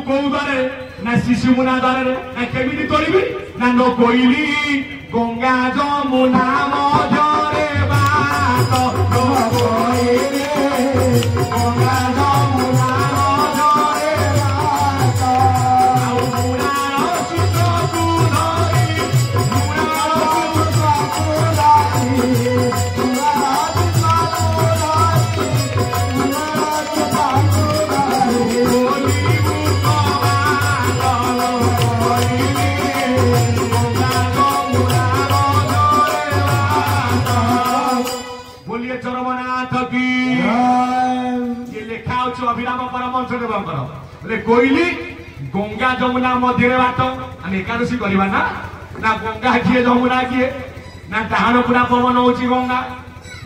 କୋଉ ଦ୍ୱାରେ ନା ଶିଶୁ ମୁନା ଦ୍ୱାରରେ ନା କେମିତି ତୋଳିବି ନା ନ କୋଇଲି ଗଙ୍ଗା ଯମୁନା ମଧ୍ୟରେ ବାଟ ନ କୋଇଲି ଗଙ୍ଗା ଯମୁନା ମଧ୍ୟରେ ବାଟ ଆଉ ମୁନାର ସୂତ୍ରକୁ ଧରି ମୁନାର ସୂତ୍ରକୁ ଧରି अभिराम परमहंस देवंकर बोले कोइली गंगा जमुना मध्य बाट आम एकादशी करवा ना ना गंगा किए जमुना किए ना डाहाण पुरा पवन हो गंगा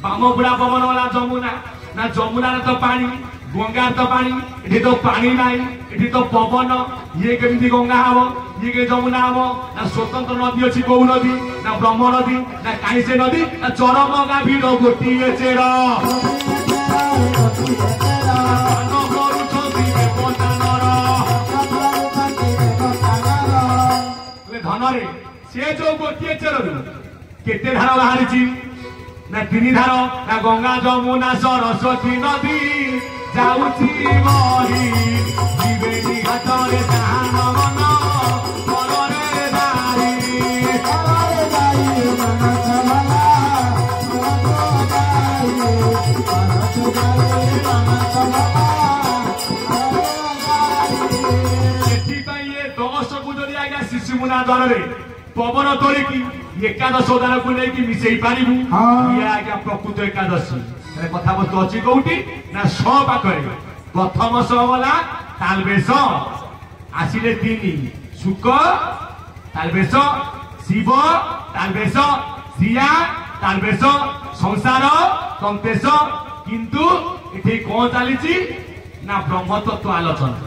बाम पुरा पवन वाला जमुना ना जमुना तो पानी गंगा तो पानी ये तो पानी ना ये तो पवन ये केमी गंगा हम ये के जमुना हम ना स्वतंत्र नदी अच्छी कौ नदी ना ब्रह्म नदी ना कहीं से नदी ना चरम गाभीर गोटे चेर धन से जो गोटे चेर केते धार बाहरी ना 3 धार ना गंगा जमुना सरस्वती नदी जाऊची मरी जीवेनी घाटरे जहान मन मरे दारी शिशु मुना द्वार पवन तोलिकी एकादश दान को लेकिन मिसई पारू ये आज्ञा प्रकृत एकादशी कथा बस्तु अच्छी कौटी ना स पाखे प्रथम स गला तालबेश आसिले 3 शुक तालबेश शिव तालबेश श्रिया तालबेश संसार कंतेश किंतु ये कौन चली ना ब्रह्म तत्व आलोचना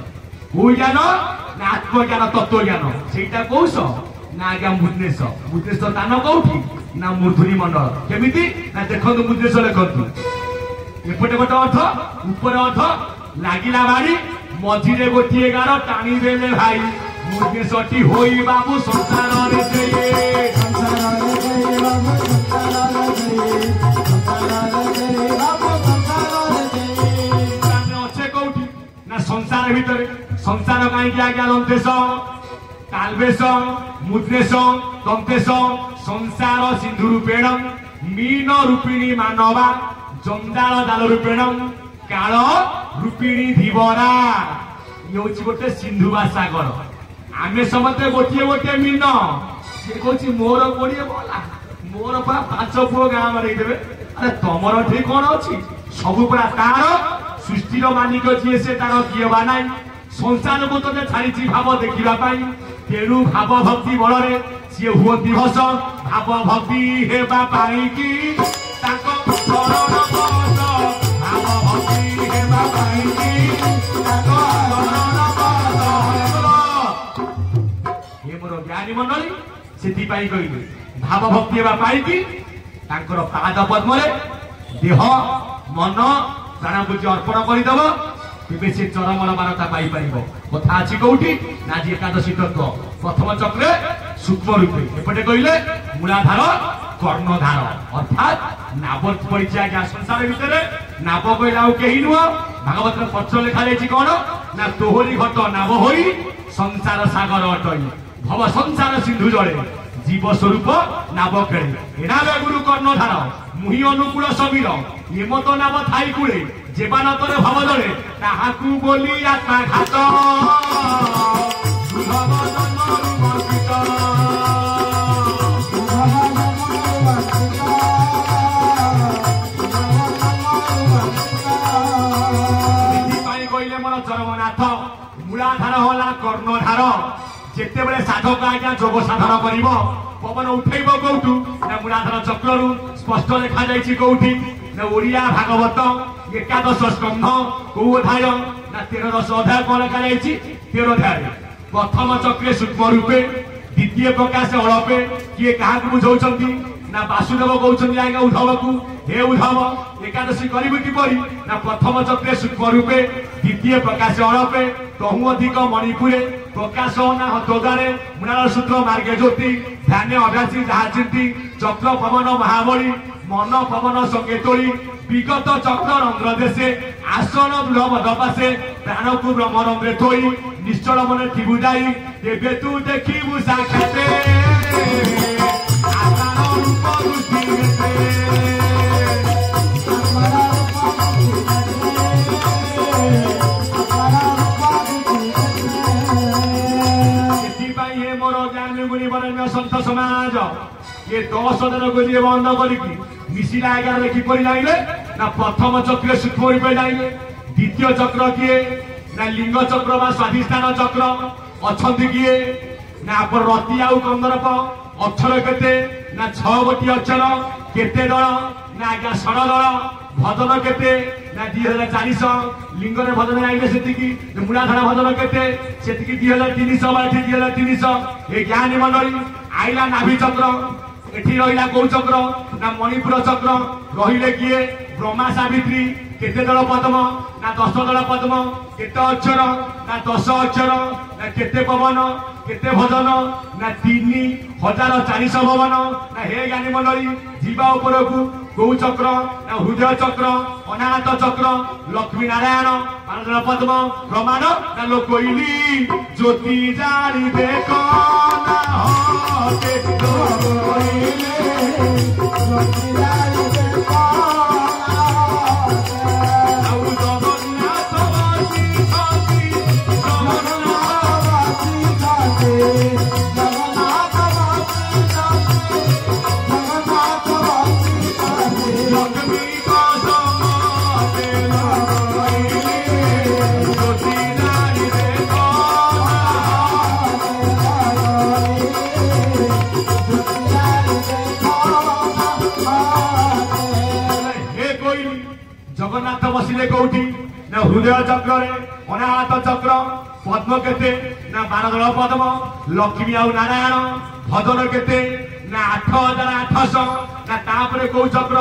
कौ ज्ञान ना आत्मज्ञान तत्व ज्ञान से कौश ना आज्ञा मुद्रेश स्थान कौटी ना मूर्धनी मंडल केमिति ना देखो मुद्रेश लिखु एपटे गोटे अर्थ ऊपर अर्थ लागिला बाड़ी मझिरे गोटे गार टाणी देले भाई मुद्रेशटी होई बाबू संसार अच्छे कौटी ना संसार भितर संसार कहीं आज्ञा दंतेश तालबेश मुद्रेश दंतेश संसार सिंधु रूपेण मीन रूपिणी मानवा जंजाल दाल रूपेण काल रूपिणी धीवरा ये गोटे सिंधुवा सागर आमे समस्ते गोटे गोटे मीन सी कह मोर कोड़े बोला मोर पूरा 5 पुओ गाँ मारे देवे अरे तमर ठीक कौन अच्छी सब पूरा तार सृष्टिर मालिक जी से तार किए बा ना संसार को तो छाड़ी भाव देखा तेणु भाव भक्ति बल सी हूँ दिवस भाव भक्ति हेबा कि भाव भक्ति हेबा ये मोर ज्ञानी मंडली से कहले भाव भक्ति हेबा कि पाद पद्म देह मन प्राणभूति अर्पण करदेव तेरे से चरम मानता पाइपर कथा अच्छी कौटी ना आज एकादशी तत्व प्रथम चक्रे सूक्ष्म रूपे एपटे कहले मूलाधार कर्णधार अर्थात नाव पड़ी आज्ञा संसार भितर नाव कहला कहीं नुह भागवत पक्ष लिखा जाए कौन ना तोहरी घट नाव हो संसार सागर अटई भव संसार सिंधु जले जीव स्वरूप नाव खेले एनावे गुरु कर्णधार मुहि अनुकूल समीर हेमत नाव थाई कूड़े जेबानतरे भव जले ताहाकू बोली आत्माघात कहले मोर चरमनाथ मूलाधार होला कर्णधार जिते बड़े साधक आज्ञा जोग साधन कर पवन उठेब कौटू ना मूलाधार चक्र स्पष्ट लिखा जाइए कौटी ना ओडिया भागवत एकादश स्कंध कौ अध्याय ना 13 अध्याय कौन लिखा जाइए 13 अध्याय प्रथम चक्रे सूक्ष्म रूपे द्वितीय प्रकाश अड़पे किए क्या बुझाऊँ ना वासुदेव कहते आज्ञा उद्धव को हे उद्धव एकादशी करू किपरि ना प्रथम चक्रे सूक्ष्म रूपे द्वितीय प्रकाश अड़पे तहु अधिक मणिपुर प्रकाश ना हतोदारे मृणाल सूत्र मार्गे ज्योति ध्यान अभ्यासी जहा चिंती चक्र पवन महाबली मन पवन संकेतोली विगत चक्र रंध्र देशे आसन दृढ़ मदपासे प्राण को ब्रह्मरंध्रे थोई निश्चल मन थिबु जाई एबे तू देखिबु साक्षाते आसान रूप दृष्टि संत समाज ये 10 दिन को जी बंद करिकी मिसिला आगे देखी पड़ी जाइले ना प्रथम चक्र सूक्ष्म रूप जाइले द्वितीय चक्र किए ना लिंग चक्र बा स्वाधिष्ठान चक्र अछंती किए ना पर रति आउ कंदरप अक्षर केते ना 6 गोटी अक्षर केते दल ना आज्ञा षड दल भजन केते ना 2400 लिंग रे भजन आइले सेतिकी मूलाधार भजन केते सेतिकी 2300 बा 2300 ए ज्ञानी मंडली आइला नाभि चक्र एठी रहिला कौ चक्र ना मणिपुर चक्र रहिले किए ब्रह्मा सावित्री केते दल पद्म ना 10 दल पद्म केते अक्षर ना 10 अक्षर ना केते पवन केते भजन ना 3400 भवन ना हे ज्ञानी मंडली जीवा उपरकू कौ चक्र ना हृदय चक्र अनाहत चक्र लक्ष्मी नारायण 5 दल पद्म प्रमाण ना लो कोइली ज्योति जानी देखो ना होते तो कोइले ज्योति जानी देखो जगन्नाथ बसिले कौटी ना हृदय चक्र अनाहत चक्र पद्म केते ना 12 दल पद्म लक्ष्मी आउ नारायण भजन केते ना 8800 ना तापरे कौ चक्र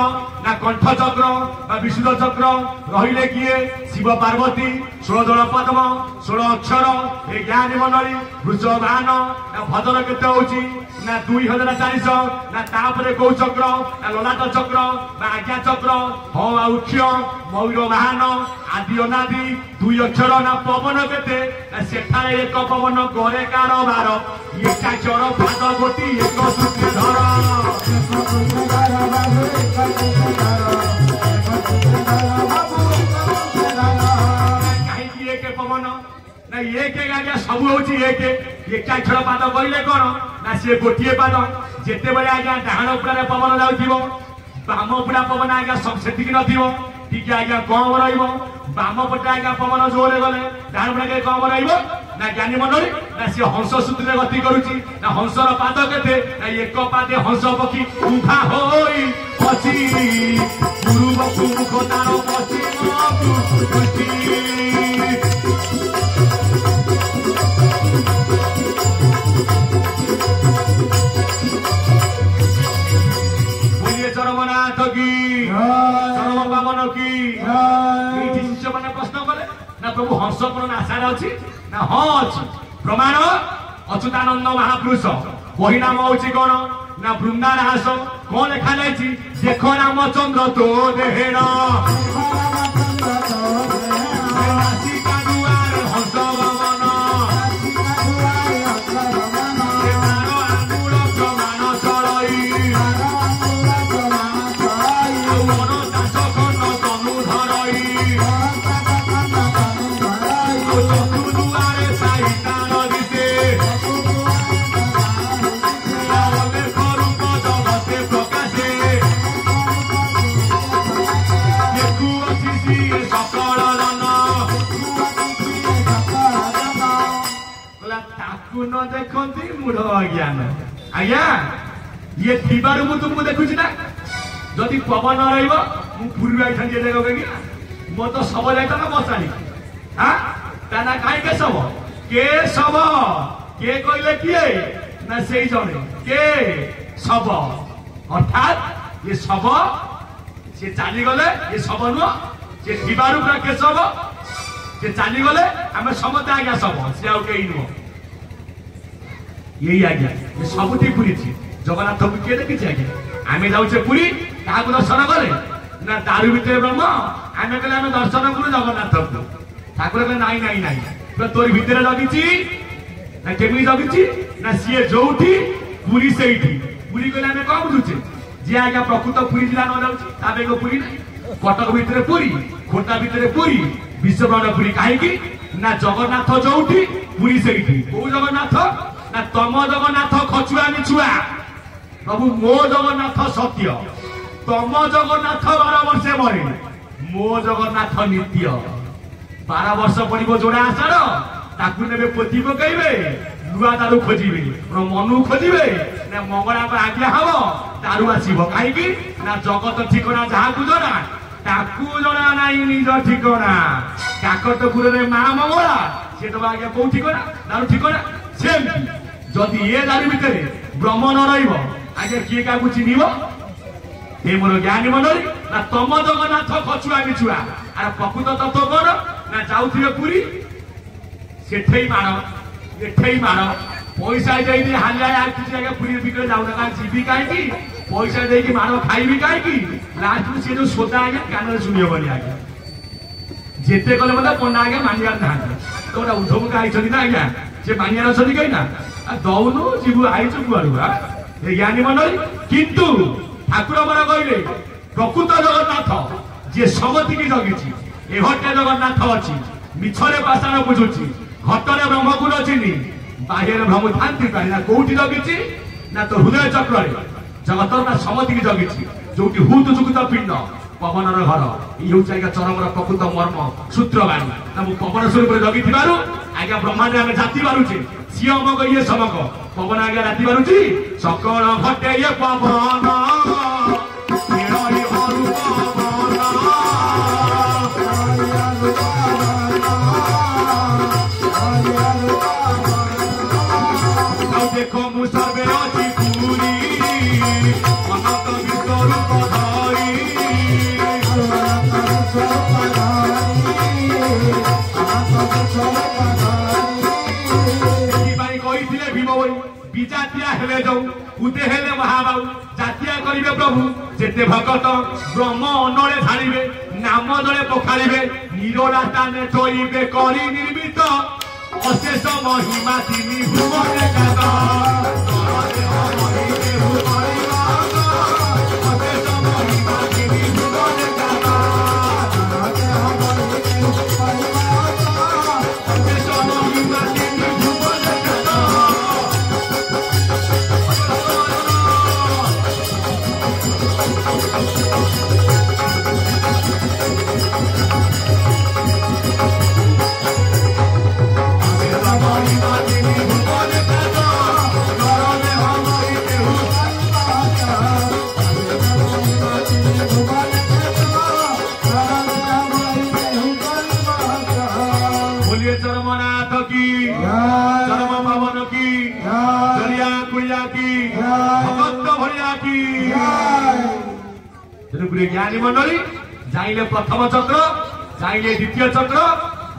ना कंठ चक्र ना विशुद्ध चक्र रहिले किए शिव पार्वती 16 दल पद्म 16 अक्षर ए ज्ञानी मंडली वृषभान ना भजन केते होची ना 2400 ना तापरे कौ चक्र ना ललाट चक्र ना आज्ञा चक्र हो औक्ष्य मयूर वाहन आदि अनादि 2 अक्षर ना पवन केते ना सेठारे एक पवन गरे कारबार एकाक्षर पाद गोटी एक सूत्रधर कहीं एक पवन ना एक आज्ञा सब हूँ एक एकाक्षर पाद कहले कौन ना सी गोटे पाद जिते बड़े आज्ञा डाण उपड़े पवन जाऊ बाम उपड़ा पवन आज्ञा सेतिक नथिबो टिके आज्ञा कम रहिबो बाम पटे आज्ञा पवन जोरे गले डाण उपड़ा कम रहिबो ना ज्ञानी मंडली ना सी हंस सूत्र गति करूची ना हंसर पाद केते ना एक पादे हंस पक्षी उभा होई अछि पूर्व मुख तार पश्चिम दृष्टि चरमनाथ की चरम बामन की शिष्य मैंने प्रश्न कले ना प्रभु हंस कौन आशा अच्छी ना हाँ अच्छी प्रमाण अच्युतानंद महापुरुष वही नाम हूँ कौन ना वृंदारास कौन लिखा जाइए देख रामचंद्र तो देहेर हंस बामन प्रमाण चलई न देखती मूढ़ अज्ञान आज्ञा ये थीबार मु तुमको देखुची ना जदि पवन रहिबो मु पूर्वी आई थांजे देखो कि मो तो सब जाइता ना बसाली हां ताना काई के सब के कहले किए ना सेई जने के सब अर्थात ये सब से चाली गले ये सब नु से थीबार के सब से चली गले आम समझे आज्ञा सब सी आउ कहीं नुह यही आज्ञा ये सबुठी पुरी जगन्नाथ को किए देखी आज्ञा आम जाऊे पुरी क्या दर्शन कले ना दारू भितर ब्रह्म आम कहले आम दर्शन करूँ जगन्नाथ को ठाकुर कहले नाई नाई नाई तोर भितर लगी ना केमी जगी ना सी जो पुरी से पुरी कहले आम कौन बुझुचे जी आज्ञा प्रकृत पुरी जिला न जाऊँ पुरी ना कटक भितर पुरी खोर्धा भितर पुरी विश्वब्रह्मांड पुरी कहीं ना जगन्नाथ जोठी पुरी से कौ जगन्नाथ ना तम जगन्नाथ खचुआ मिछुआ प्रभु मो जगन्नाथ सत्य तम जगन्नाथ 12 वर्ष मरे मो जगन्नाथ नित्य 12 वर्ष पड़ो जोड़ा आषाढ़ ताकू ने पोती पकईबे नुआ दारू खोजे मनु खोजे ना मंगला आज्ञा हम दारू आसब कहीं ना जगत ठिकना जहाँ को जना ताकू जना ना निज ठिकना काकटपुर में माँ मंगला सी तो आज्ञा कौ ठिकना दारू ठिकना सेमती जदि ये दारू भितर ब्रह्म न रहा किए क्या चिन्ह हे मोर ज्ञानी मंडली ना तम जगन्नाथ खचुआ मिछुआ आर प्रकृत तत्व कौन ना जाऊे पुरी सेठे माड़ एठे माड़ पैसा दे हालिया किसी पुरी बिक्री जाऊना जीवी कहीं पैसा दे माड़ खाइबी कहीं लास्ट सी जो सोदा आज्ञा कान शुणी आज्ञा जिते कले मतलब पंडा आज्ञा मानिबार ना तो गोटे उद्धव आई ना आज्ञा से मानियार अच्छी कहीं ना दौनु जीव आई कुआ ज्ञानी मंडली किंतु ठाकुर मन कहले प्रकृत जगन्नाथ जी समति की जगी एहटे जगन्नाथ अच्छी मिछरे पाषाण बुझुची घटने ब्रह्मपुर चिन्ह बाहर भ्रम थांती ना कौटी जगी ना तो हृदय चक्र जगत ना समति की जगी जो हुत जुगुत पिंड पवन घर ये चरम प्रकृत मर्म सूत्रवाणी ना पवन स्वरूप जगी आज्ञा ब्रह्मांड आम जाति मारुचे सी अमक ये समक पवन आज्ञा राति मारुची सकल घटे ये पवन देखो मुसर्वे अति पूरी अनंत विश्वरूप धारी विजातिया हेले जाऊ उदे हेले महाबाऊ जातिया करिवे प्रभु जेते भगत ब्रह्म अनले झाड़िबे नाम दले पखारिबे निरोलाता ने जोइबे करी निर्मित अशेष महिमा तिनी भुवने कादा तोरे अमरिते भुवनिवा अशेष महिमा तिनी भुवने कादा तोरे अमरिते भुवनिवा अशेष महिमा तिनी भुवने कादा ज्ञानी मंडली जाइले प्रथम चक्र जाइले द्वितीय चक्र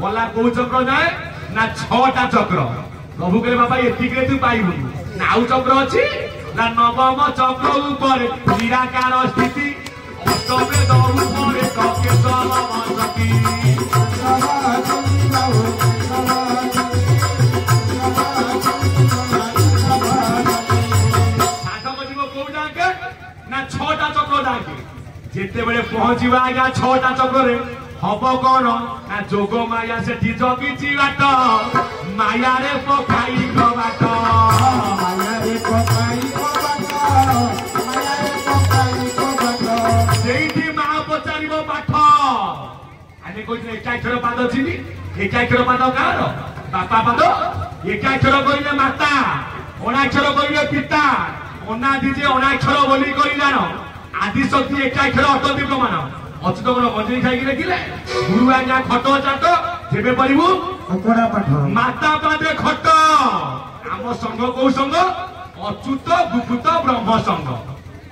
गला कौ चक्र जाए ना 6टा चक्र प्रभु कहले बाबा एतिके तू पाइबु ना आउ चक्र अछि ना नवम चक्र ऊपर निराकार स्थिति अष्टमे दरु परे कके समसति साधक जीव को जाके ना 6टा चक्र जाके जिते बड़े पहुंचवा आज्ञा 6टा चक्र हम कौन ना जोग माया से जगी बाट माया रे पकाई बाट से माँ पचार पाठ आम कही एकाक्षर पाद अच्छी एकाक्षर पाद कार बापा पाद एकाक्षर कहले माता अनाक्षर कहले पिता अनादि जे अनाक्षर बोली कही जान आदि शक्ति एकाक्षर अटंती प्रमाण अच्युत गुण मंजरी खाई देखिले गुरु आज्ञा खट चाट जेबे पढ़ू माता पादे खट आम संघ कौ संघ अच्युत गुप्त ब्रह्म संघ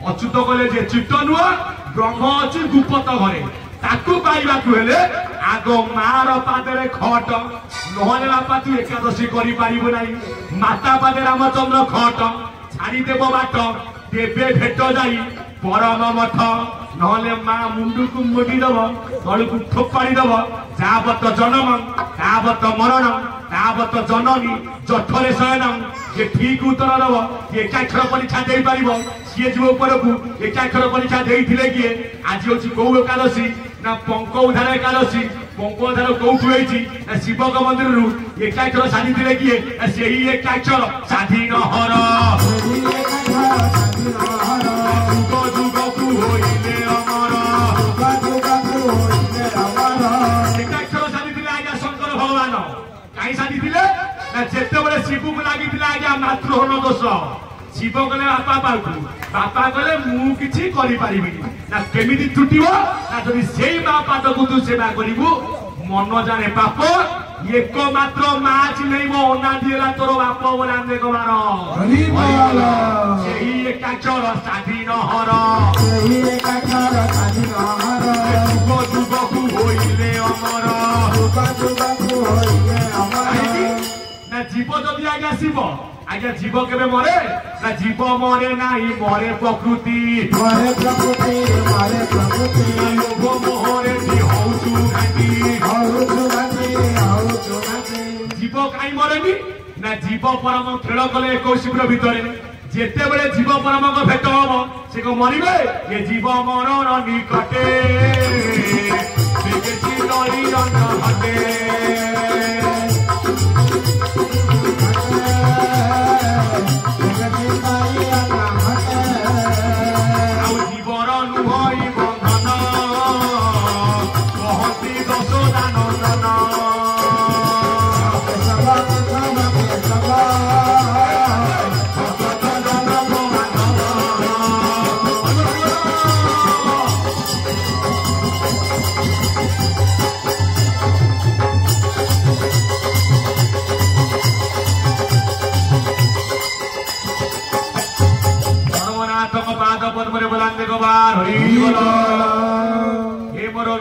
अच्युत कले जे चित्त नुह ब्रह्म अच्छी गुप्त घरे ताकू पाइबाकू हेले आगो मार पादरे खट नहले बापा तू एकादशी करि पारिबो नाही माता पादे रामचंद्र खट छाड़ी देव बाट देवे भेट जाई परम मठ नहले माँ मुंडू को मोड़ी दब तलू को थोपाड़ी दब जावत जन्म तावत मरण तावत जननी जठरे शयनम ये ठीक उत्तर दब ये एकाक्षर परीक्षा दे पारिबो सीए जीव ऊपर को एकाक्षर परीक्षा देइथिले किए आज होची कौ एकादशी ना पंक उधार एकादशी पंक उधार कौठु होईची ना शिव मंदिर रु एकाक्षर साधिथिले किए सेही एकाक्षर स्वाधीन हर जिते बड़े शिव को लगी आज्ञा मातृहन दोष शिव कले बापा बापा कले मुझे ना केमी तुटिव ना जब से माँ पाद को तू सेवा करू मन जाने पाप एक मात्र माँ चिल्ल अना दिला तोर बाप बोला मार एकाक्षर स्वाधीन हर जुग को होइले अमर ना जीव जदि आज्ञा शिव आज्ञा जीव केबे मरे ना जीव मरे नाही मरे प्रकृति लोभ मोहरे जीव कहीं मरेनी ना जीव परम खेल कले 21 भितर जेते बेले जीव परम को भेट हम से को मरिबे ये जीव मरण निकटे बेगेसी नई रंग हटे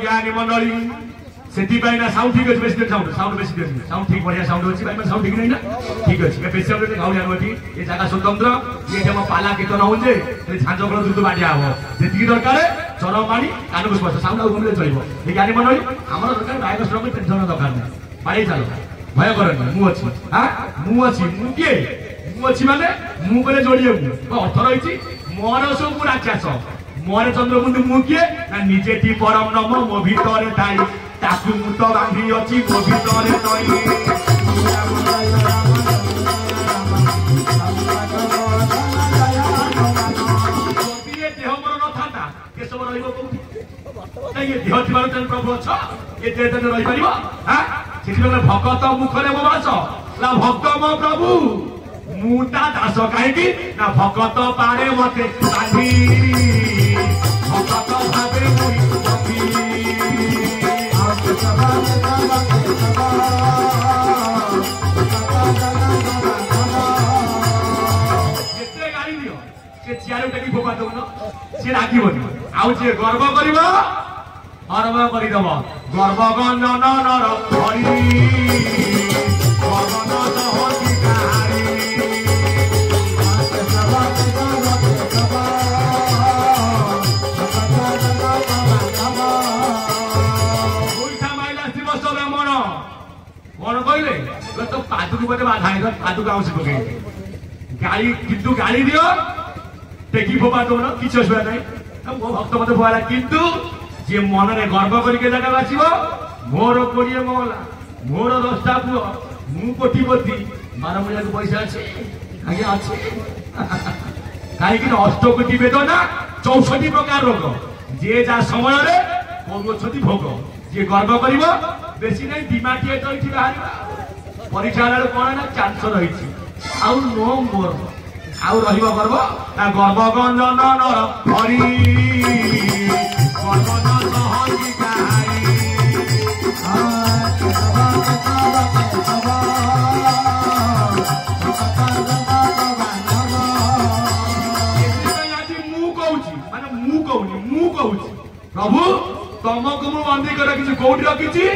ज्ञानी मंडली से साउंड ठीक अच्छे बेसी साउंड बेसी साउंड ठीक बढ़िया साउंड अच्छी भाई साउंड ठीक नहीं ना ठीक अच्छे बेसी गाँव ये जगह स्वतंत्र ये पाला कीर्तन होचे झांझ कल दूध बाटिया हम जी दरकार चरम पानी कान को स्पर्श साउंड आगे चलो ये ज्ञानी मंडली आम दरकार गायक श्रम 3 जन दरकार नहीं बाड़ी चलो भय कर मुझे हाँ मुझे मुझे माने मुझे जोड़िए अर्थ रही मोर सब राक्षस मोर चंद्रबंधु मु किए ना निजे टी परम नम मो भितर थाई ताकू मु तो बांधी अछि मो भितर तई ये देह मोर न थाता के सब रहिबो कोठी ये देह थिबार तन प्रभु छ ये देह तन रहि परिबो हां सेति बेले भक्त मुखरे मो वास ला भक्त मो प्रभु मुटा दास काहेकि ना भक्त पारे मते बांधी भक्त भावे मुई कभी जेते गाड़ी दियो से चियारो टेकी फोपा दउन से राखिबोनी आउ जे गर्व करिवो गर्व करि दबो गर्व गणन नर हरि गणन सहति काहारी कौन कहले तो पादुक बोले बाधा पादुक आउस पके गाड़ी किंतु गाड़ी दियो टेकी फोपा दो ना किछ असुविधा नहीं मो भक्त मते भला किंतु जे मन रे गर्व करके जागा बासिबो मोर कोड़िए मोला मोर 10टा पुओ मु कोटिपति 12 मुलिया को पैसा আছে आगे আছে काहे कि अष्टकोटि वेदना 64 प्रकार रोग जे जा समय रे कोगोछति भोग जे गर्व करिवो बेसी नहीं दिमाटिए तो इठी बाहर परीक्षा वाला कोन ना चांस रही आउ नो मोर आउ रहिबो गर्व ना गर्व गंजन नर हरि गर्व न सहति काहारी प्रभु तुमको बंदी कर रखी कौटी रखी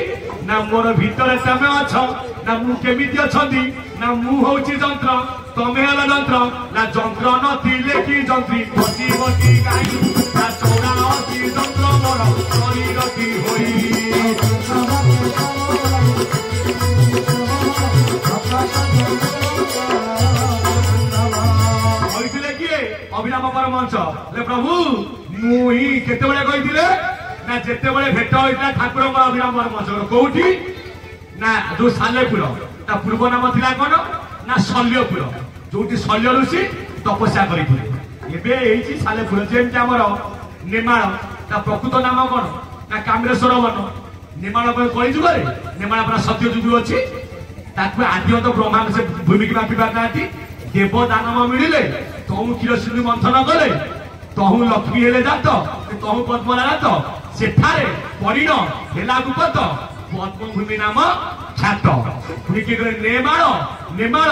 ना मोर भितर तमे अछ ना मु केमिति अछंती ना मु होची जंत्र तमे हला जंत्र ना जंत्र न थिले की जंत्री बची बची गाई ना चौड़ा की जंत्र मोर शरीर की होई कहते किए अभिराम परमहंस ले प्रभु मुही केते बळे कहिथिले ना जेते बळे भेट होइता ठाकुर अभिराम परमहंस कोठी ना जो सालेपुर ता पूर्व नाम थिला कोन ना शल्यपुर जोटी शल्य ऋषि तपस्या करिथिले एबे एइची सालेपुर जेमति हमर नेमाळ ता प्रकृत नाम कोन ना कामेश्वर वन नेमाळ पर कहि जुगरे नेमाळ पर सत्य जुग अछि ताकु आद्यंत ब्रह्मा से भूमि की मापि पारनाती देव दानव मिलिले तहु क्षीर सिंधु मंथन कले तहु लक्ष्मी हेले जात तहु पद्मला जात सेठारे परिण हेला गुपत पद्मभूमि नाम ख्यात पुणी कि नेमाळ नेमाळ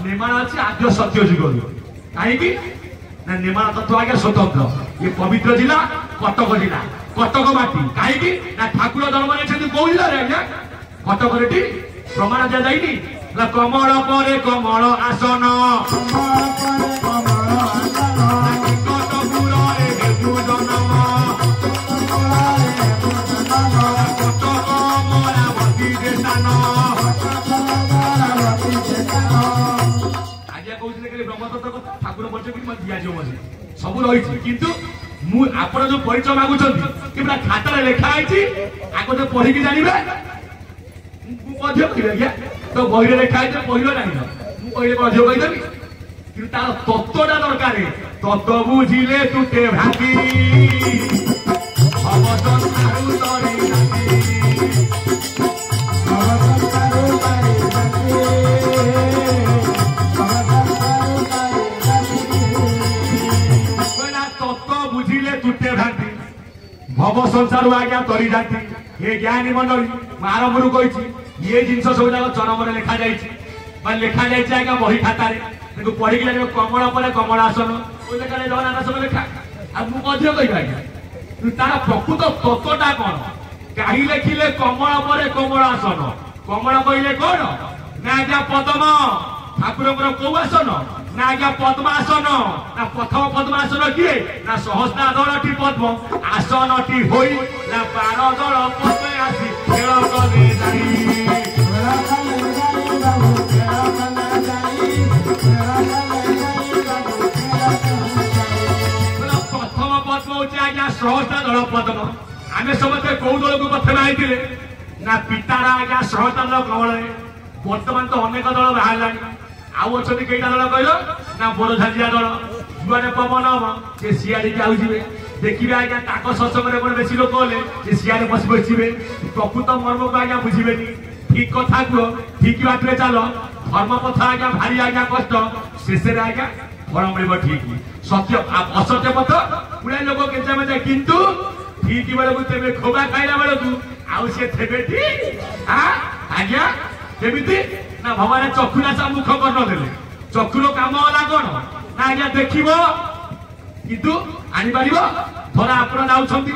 नेमाळ अछि आद्य सत्य जुग कहीं ना नेमाळ तत्व आगे स्वतंत्र ये पवित्र जिला कटक माटी कहीं ना ठाकुर जन्म नहीं कौ जिले आज्ञा कटक प्रमाण दिया जाइनी कमल परे कमल आसन ठाकुर परिचय दिजाव सब रही किंतु आप जो परिचय मागुं कि खाता लिखाई आगे तो पढ़ी जानवे तो बही लिखाई पढ़ ना मुझे कहीदेवी कि तार तत्वटा दरकार तत्व बुझिले तुटे भागी भव संसार आज्ञा तरी जाती ये ज्ञानी मंडली आरंभ कही ये जिनस सब जाक चरम लिखा लिखा आज्ञा बही खाता पढ़ी जाने कमल पर कमल आसन जगन्नाथ आसन लिखा मुझे कह आज्ञा तार प्रकृत तत्वटा कौन कहीं लिखिले कमल पर कमल आसन कमल कहले कौन ना आज्ञा पद्म ठाकुर कौ आसन ना आज्ञा पद्मासन ना प्रथम पद्मासन किए ना सहस्रा दलटी पद्म आसनटी होई ना 12 दल पद्मे आसी खेल करे जाई प्रथम पद्म होची आज्ञा सहस्रा दल पद्म आमे समते कौ दल को प्रथम आइतिले ना पितारा आज्ञा सहस्रा दल कमल वर्तमान तो अनेक दल बाहरलानी आउ अच्छे कईटा दल कहल ना बड़ झांझिया दल जुआने पवन हम से सियाड़ी के आउ जी देखिए आज्ञा ताक सत्संग बेसी लोक हेले से सियाड़े बस बसवे प्रकृत मर्म को आज्ञा बुझे ठीक कथा कह ठीक बात चल धर्म पथ आज्ञा भारी आज्ञा कष्ट शेष आज्ञा फल मिल ठीक सत्य असत्य पथ गुड़ा लोक के किंतु ठीक बेलू तेज खोबा खाइला बेलू आउ सी थे ठीक आज्ञा केमिति ना भगवान चक्षुरा सा मुख कर नदेले चक्षुर काम होला कोन ना आज्ञा देखिबो किंतु आनि पारिबो थोड़ा आपण जाउछंती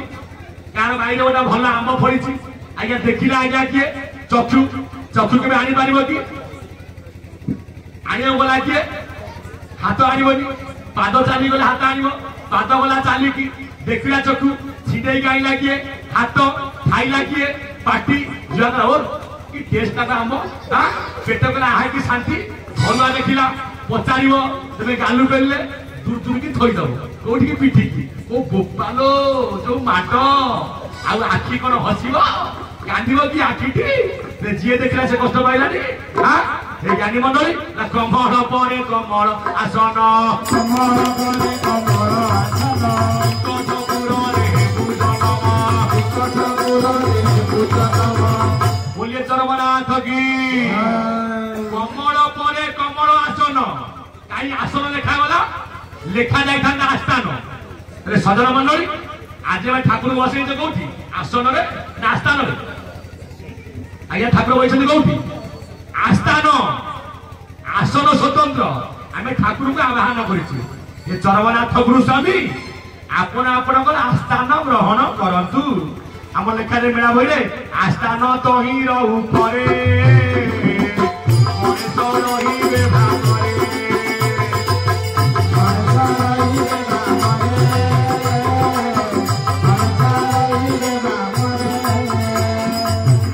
कार बाइरे ओटा भला आंब फळिछि आज्ञा देखिला आज्ञा के चक्षु चक्षु के आनि पारिबो कि आनियो बोला के हाथ आनिबोनी पाद चाली गले हाथ आनिबो पाद गला चाली की देखिला चक्षु छिडेई गाइला के हाथ खाइला के पाटी जरा और कि टेस्ट का हम हां पेट गला हाय की शांति भला देखिला पचारिबो तबे गालु बेलले दूर दूर की थई दबो कोठी की पिठी की ओ गोपालो जो माटो आ आखी कोन हसिबो कांदिबो की आखीटी से जिए देखला से कष्ट पाइलानी हां ए ज्ञानी मंडली ना कमल परे कमल आसन कमल परे कमल आसन कठपुर रे पूजनमा कठपुर रे पूजनमा बोलिए चरमनाथ की कमल परे कमल आसन कहीं आसन लेखा गला लेखा जाए आस्थान अरे सजन मंडली आज मैं ठाकुर बसई कौटी आसन रे ना आस्थान रे आज्ञा ठाकुर बसई कौटी आस्थान आसन स्वतंत्र आम ठाकुर को आह्वान कर चरमनाथ गुरु स्वामी आपण आपण आस्थान ग्रहण करतु आम लेखारे मेला बहिले आस्थान तहिर उपरे मनीष रहिबे भागरे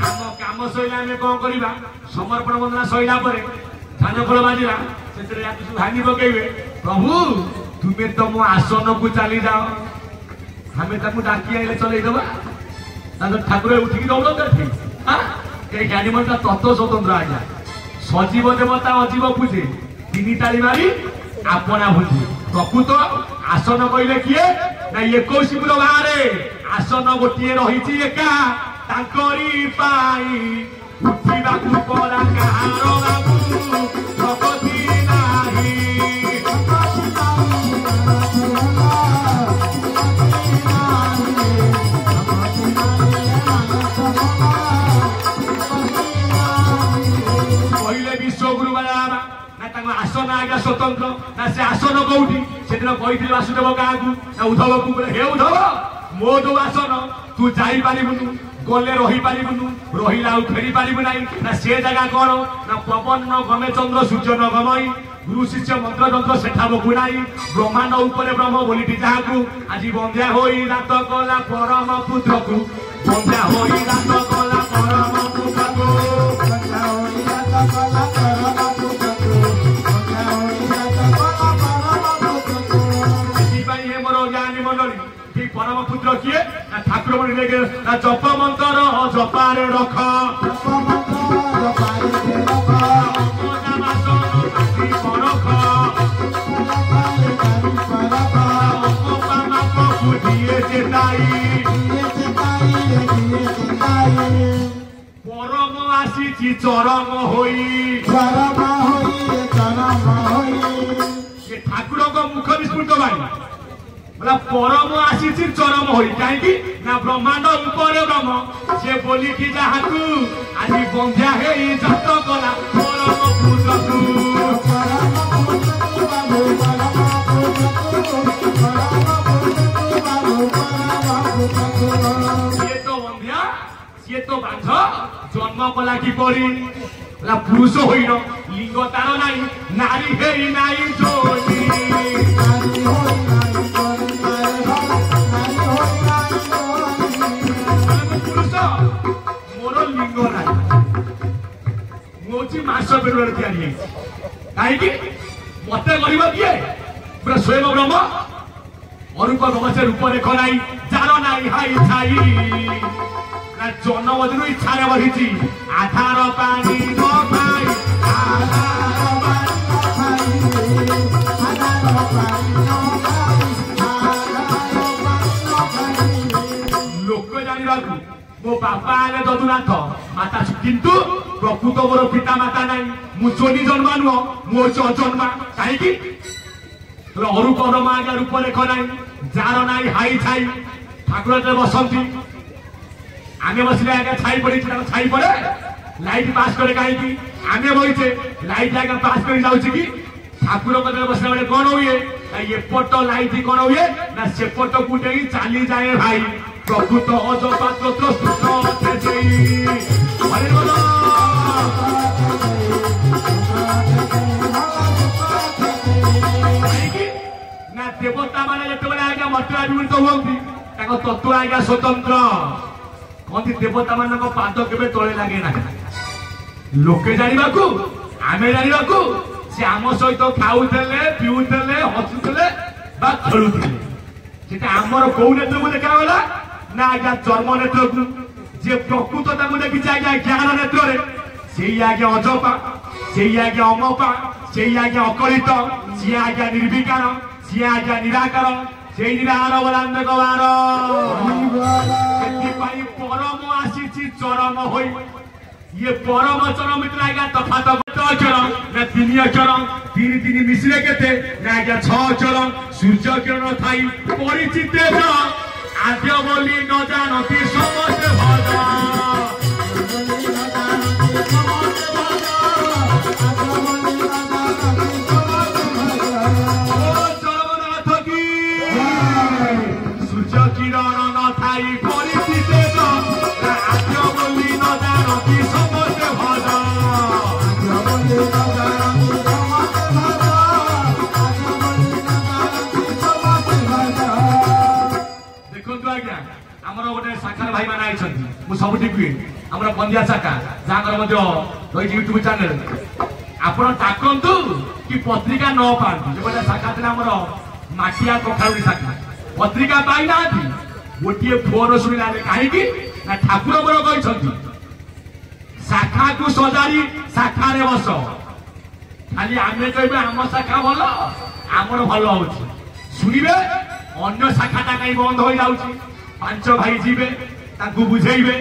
आम काम सइला आमे कोन करिबा समर्पण वंदना सइला परे धान फल बाजिला से भांगी पकेबे प्रभु तुम्हें तो मो आसन को चली जाओ हमें डाकी आइले चल ठाकुर उठिकी दौड़ ज्ञानी मन तत्व स्वतंत्र आज्ञा सजीव देवता अजीव पूजे तीन ताली मारी आपना भूजी प्रकृत आसन कहले किए ना 21 फुट बाहर आसन गोटे रही एका तांकरी पाई उठिबा परा कहार बाबू भगती नाही पहले विश्वगुरु बाबा ना आसन आज्ञा स्वतंत्र ना से आसन कौटी से दिन कही वासुदेव गाँ को ना उद्धव को हे उद्धव मो जो आसन तू जाई पारिबुनु गले रही पारिबुनु रहिला फेरी पारिबु नाही ना से जगह कौन ना पवन न गमे चंद्र सूर्य न गमई गुरु शिष्य मंत्र तंत्र सेठा बकुनाई ब्रह्मांड उपरे ब्रह्म बोली जहाकू आज बंध्या होई रात कला परम पुत्र को बंध्या होई रात कला परम पुत्र को बंध्या होई रात कला परम पुत्र को बंध्या होई रात कला परम पुत्र को इसी भाई हे मोर ज्ञानी मंडली कि परम पुत्र किए ना ठाकुर मणि लेके ना जप मंत्र जपारे रख जप मंत्र जपारे रख परम आसी चरम होई ठाकुर मुख विस्फुट भाई परम आसी चरम होई कहीं ना ब्रह्मांड उपरे ब्रह्म से बोली कि जहाकू आज बंध्या हे जत कला परम पुत्र सी तो बांझ जन्म कला कि पुरुष होइन लिंग तार नाई नारी हेरी नाई जोनी पुरुष मोर लिंग नाई मुझे मास पेड़ तैयारी कहीं मत गरीब किए पूरा स्वयं ब्रह्म अरूप गम से रूप रेख नाई जार नाई हाई छाई जन्म दिन इच्छा बढ़ी आधार पानी लोक जाना मो बापा आले ददुनाथ माता किंतु प्रकृत मोर पिता माता नाई मुझोनी जन्मा नुह मो जन्मा कहीं अरूप रमा आज्ञा रूप रेख नाई जार नाई हाई छाई ठाकुर बसंती आगे बसले आगे छाई पड़ी छाई पड़े लाइट पास करे कहीं आगे बहीचे लाइट आगे पास कर जाऊँ कि ठाकुर बसला बेले कौन हुए एपट लाइट कौन हुए ना सेपट गुटे चली जाए भाई प्रकृत अजपात्र ना देवता मैंने जो आज्ञा मर्तरा विवृत हमें तत्व आज्ञा स्वतंत्र कहती देवता मान पाद के तले लगे ना लोके जाना आमे जाना सी आम सहित खाऊले पीऊले हसुले खेलुले आमर कौ नेत्र को देखागला ना आज्ञा चर्म नेत्र को जे प्रकृत देखी आज्ञा ज्ञान नेत्र से आज्ञा अजपा से आज्ञा अमपा से आज्ञा अकलित सी आज्ञा निर्विकार सी आज्ञा निराकार से निराहार बलांद गवार परम आसी चरम हो ये परम चरम मित्र आज्ञा तफात अक्षर ना 3 अक्षर 3 3 मिश्रे केते ना आज्ञा 6 अक्षर सूर्य किरण थाई परिचित आद्य बोली न जानती समस्त भज सूर्य किरण न थाई परिचित सबुठी हुए आम बंदिया शाखा जहाँ रही यूट्यूब चैनल आपण डाकतु कि पत्रिका न पाती जो शाखा थे आम माटिया कखाड़ी शाखा पत्रिका पाई ना गोटे फोन शुणा कहीं ना ठाकुर मोर कहते शाखा को सजाड़ी शाखा बस खाली आमे कहे आम शाखा भल आमर भल हो शुणे अन्य शाखाटा कहीं बंद हो जाऊँ पांच भाई जीवे बुझेबे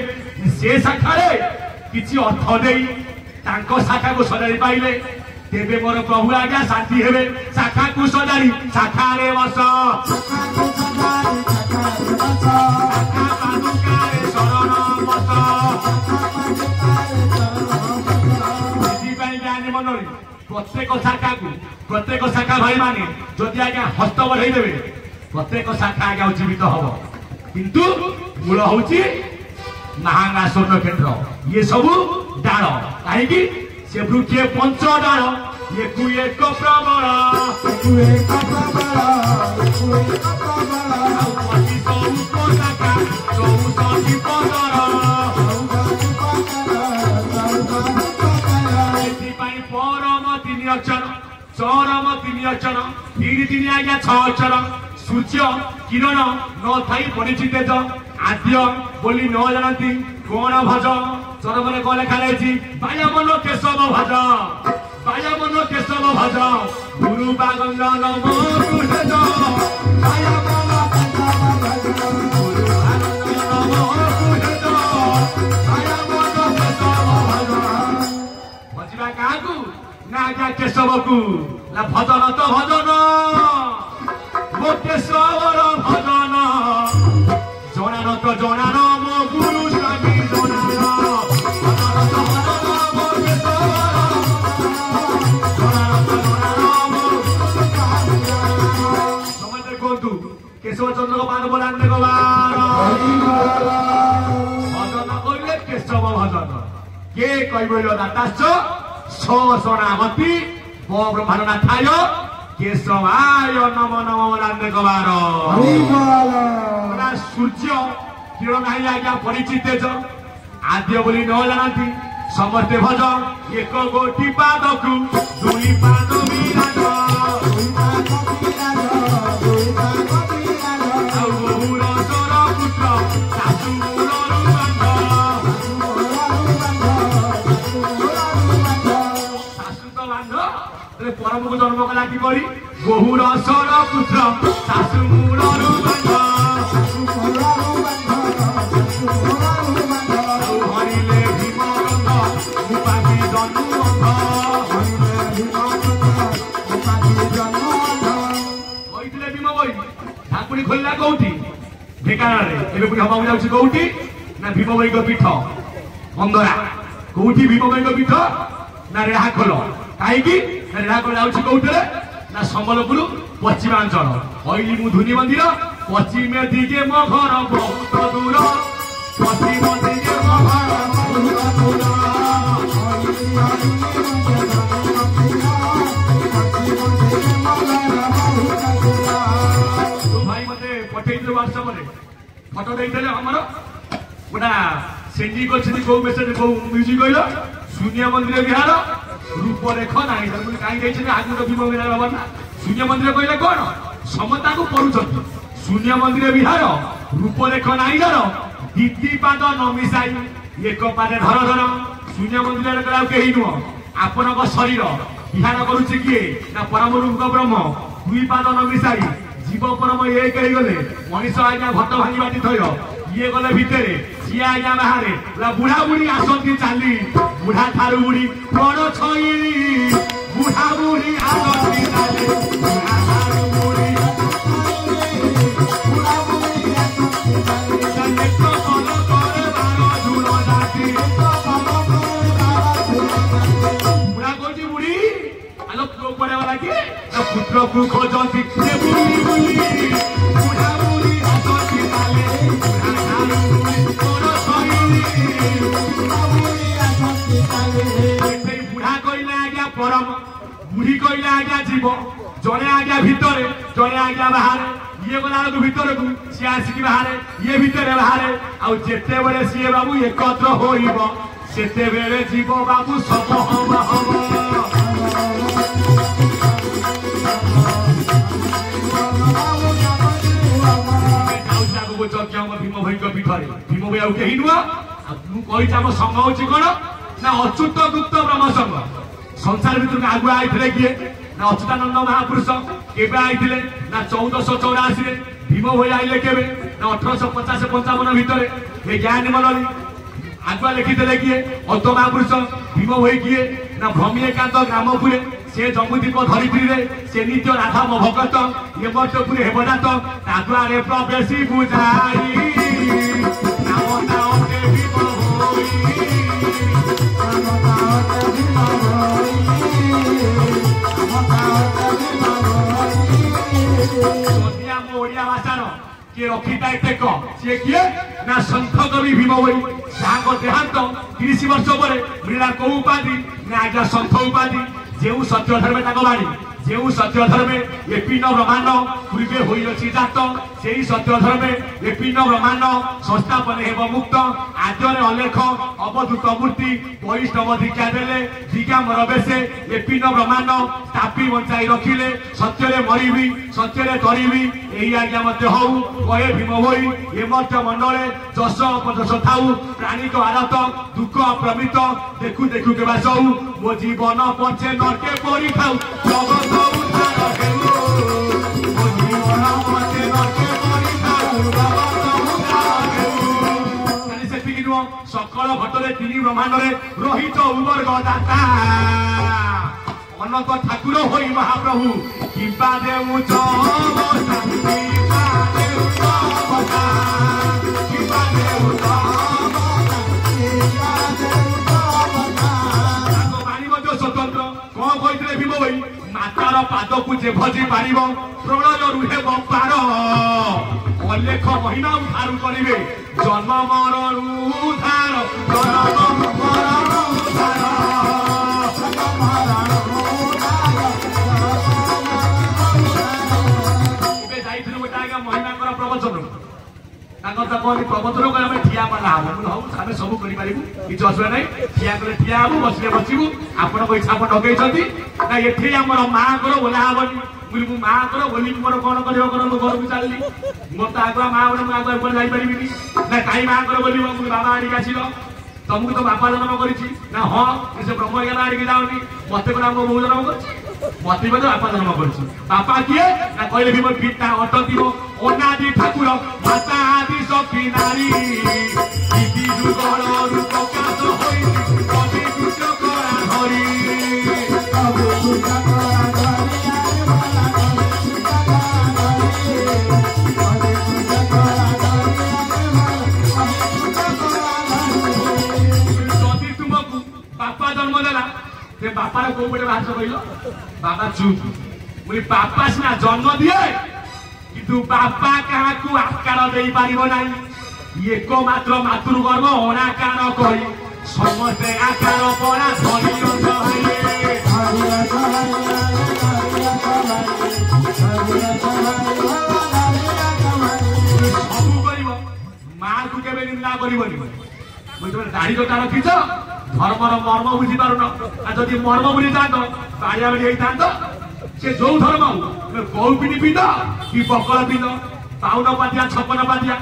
से शाखा किसी अर्थ दे शाखा को सजाड़ी पाइले तेबे मोर प्रभु आज्ञा शांति हेबे शाखा को सजाड़ी शाखा रे बस प्रत्येक शाखा भाई माने जदि आज्ञा हस्त बढ़ाईदेवे प्रत्येक शाखा आज्ञा जीवित हम किंतु मूल हूँ महांगा स्वर्ण केन्द्र ये सब डाल कहीं से वृक्षे पंच डाल एक प्रबल 25 उपशाखा 64 पदर परम 3 अक्षर चरम 3 अक्षर 3 आज्ञा 6 अक्षर सूर्य किरण न थाई परिचित आद्य बोली न जानती कौन भज चरम कौन लेखा बायमन केशव भज बायमन केशव भज गुरु बागंगा नम भजवा क्या ना आज्ञा केशव को ना भजन तो भजन मो केशवर भजन जनान तो जनान मो गुरु स्वामी जनान भजन तो भजन मो केशवर जनान तो जनान मो समझे कहतु केशव चंद्र को पाद बोलान देखो भजन कहले केशव भजन के कहबैल दाताश्च सनामती ब्रह्मांड थाय केशवाय नम नम बोलान देखो सूर्य किरण नहीं आज्ञा परिचित आद्य बोली न जानती समस्ते भज एक गोटी पाद को दुई पाद विराज बहुर सर पुत्र शाशु शाशु तो बांध परम को जन्म कला कि बहुर सर पुत्र शाशु मूल ठाकुरी खोलला कौटी ढेकाना हवा जाऊँ कौटी ना भीम भाई पीठ मंदरा कौटी भीम भाई पीठ ना रेहा खोल कहीं रेहा खोल जाऊँ कौटे ना सम्बलपुर पश्चिमांचल कहली मु धुनी मंदिर पश्चिमे दिगे मो घर बहुत दूर पश्चिम दिगे मो घर बहुत दूर भाई मत पठे व्हाट्सएप फटो देते आमर गोटा सेंडी कर कौ मेसेज कौ म्यूजिक कहल शून्य मंदिर विहार रूपरेख ना कहीं आगे भीम विहार ना शून्य मंदिर कहले कौन समता को पढ़ुं शून्य मंदिर विहार रूपरेख नाई जर दीदी पाद न मिसाई एक पादे धर धर शून्य मंदिर कहीं नुह आपण शरीर विहार करुचे किए ना परम रूप ब्रह्म दुई पाद न मिसाई जीव परम एक गले मनीष आज्ञा भट भांगी बाटी थय ये गले भितर सी आज्ञा बाहर बुढ़ा बुढ़ी आसती चाली बुढ़ा ठारू बुढ़ी बड़ छई बुढ़ा बुढ़ी आसती चाली बुढ़ा ठारू बुढ़ी बुढ़ा बुढ़ी आसती चाली एक कल करे बार झूल जाती बुढ़ा कोची बुढ़ी आलो पुओ पड़े वाला की पुत्र को खोजती बुढ़ी बुढ़ी बुढ़ा बुढ़ी आसती चाली बुढ़ा ठारू बुढ़ी बड़ छई बुढ़ा कहले आज्ञा परम बुढ़ी कहले आज्ञा जीव जड़े आज्ञा भितर जड़े आज्ञा बाहर ये गला भितर को सी आसिक बाहर ये भितर बाहर आउ जेते बेले सी बाबू एकत्र होइब सेते बेले जीव बाबू सब हम हम भीम भाई पीठरे भीम भाई आउ कही नुह कही आम संघ हूँ कौन ना अच्युत गुप्त ब्रह्म संघ संसार भितर आगुआ आईते किए ना अच्युतानंद महापुरुष केवे आईते ना 1484 भीम भाई आइले केवे ना 1850-55 भितर ये ज्ञानी मनली आगुआ लिखिते किए अद्व महापुरुष भीम भाई किए ना भ्रमीकांत ग्रामपुरे से जमुदीप धरित्री से नित्य राधा मो भगत ये मटपुरे हेबदात आगुआरे प्रवेशी बुझाई नाम नाओटे भीम होई सोनिया मो ओडिया भाषार किए रखिता टेक सी किए ना संत कवि भीम भाई जहाँ देहांत 30 वर्ष पर मिला कौ उपाधि ना आज्ञा संत उपाधि जो सत्य धर्मे बाणी जो सत्य धर्मे ये पिंड ब्रह्मांड पूर्वे होइछि जात से सत्य धर्मे ये पिंड ब्रह्मांड संस्थापन हेब मुक्त आद्ୟରେ अलेख अवधूत मूर्ति वैष्णव दीक्षा देले दिगंबर बेसे ये पिंड ब्रह्मांड स्थापी बंचाई रखिले सत्य मरबी सत्य तरीबी यही आज्ञा मत हौ कहे भीम भाई ये मत मंडले जस अपजस थाऊ प्राणी तो आरत दुख अप्रमित देखु देखु के बासौ मो जीवन पछे नके परी थाऊ जगत उद्धार हेउ मो जीवन पछे नके परी थाऊ जगत उद्धार हेउ खाली सेतिकी नुह सकल भटरे तीन ब्रह्मांडरे रहित उवर्ग दाता अनंत ठाकुर होई महाप्रभु किंपा देउ चमता किंपा देउ चमता किंपा देउ चमता किंपा देउ चमता ताको बाणी मध्य स्वतंत्र कोन कहितले भीम भाई मातार पाद को जे भजी पारिब प्रलय रुहे बपार अलेख महिमा उद्धार करिवे जन्म मरण उद्धार जन्म मरण उद्धार प्रवचन को आम ठिया पाला हम आम सब कर किसी असुविधा ना ठिया कले ठिया हूँ बसले बसबू आपण इच्छा आप डगई ना ये आम माँ कर बोला हेनी मुझे मो माँ कर बोली मोर कौन कर घर को चलनी मोर तो आगुआ माँ बोले मुझे आगुआ जापरि ना कहीं माँ कर बोल मुझे बाबा आड़िक आस तुमको तो बापा जन्म कर हाँ से ब्रह्मज्ञान आड़िक जाऊनी मत को बो जन्म कर मत बापा जन्म कर बापा किए ना कहले भीम पिता अटक अनादि ठाकुर माता आदि सखी नारी जुगल प्रकाश बापा जन्म देला बापार कौ पटे बाहर कहल बाबा चुप मुझे बापा सीना जन्म दिए किंतु बापा क्या आकार दे पार ना एकमात्र मातृगर्भ अनाकार कही समस्ते आकार पड़ा धरी सबू कर माँ को केवे निंदा कर दाढ़ी कटा रखीच धर्मर मर्म बुझी पारुन जदि मर्म बुझी था बाड़िया बाड़ी था से जो धर्म कौ पिंड पिंध कि बकल पिंध 52 पातिया 56 पातिया